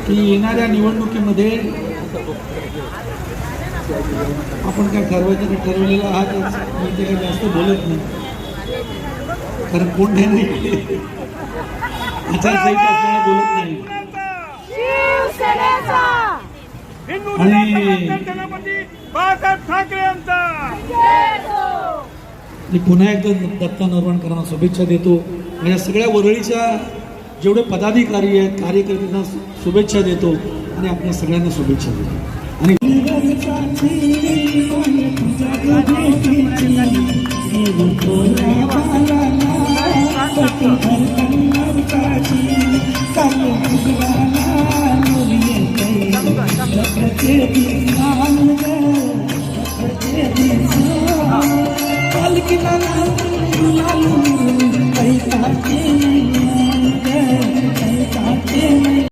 की येणाऱ्या निवडणुकीमध्ये आपण काय ठरवायचं ठरवलेलं आहात मी ते काही जास्त बोलत नाही, कारण कोण नाही आचारसंहिता असल्यामुळे बोलत नाही. आणि पुन्हा एकदा दत्ता नरवणकरांना शुभेच्छा देतो. माझ्या सगळ्या वरळीच्या जेवढे पदाधिकारी आहेत कार्यकर्त्यांना शुभेच्छा देतो आणि आपल्या सगळ्यांना शुभेच्छा देतो. आणि Al